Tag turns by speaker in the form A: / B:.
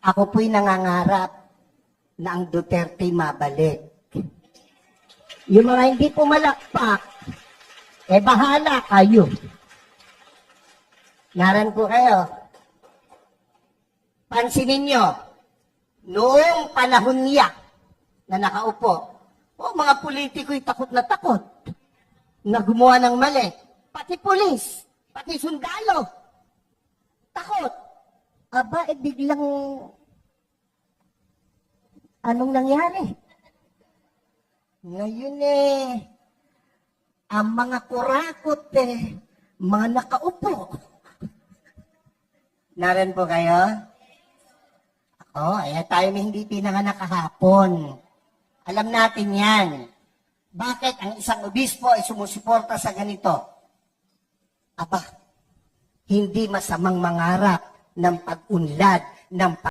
A: Ako po'y nangangarap na ang Duterte mabalik. Yung mga hindi pumalakpak, bahala kayo. Naran po kayo. Pansinin nyo, noong panahon niya na nakaupo, mga politiko'y takot na gumawa ng mali. Pati pulis, pati sundalo, takot. Aba, biglang, anong nangyari? Ngayon ang mga kurakot mga nakaupo. Naran po kayo? Tayo hindi pinanganak kahapon. Alam natin yan. Bakit ang isang obispo ay sumusuporta sa ganito? Aba, hindi masamang mangarap ng pag-unlad ng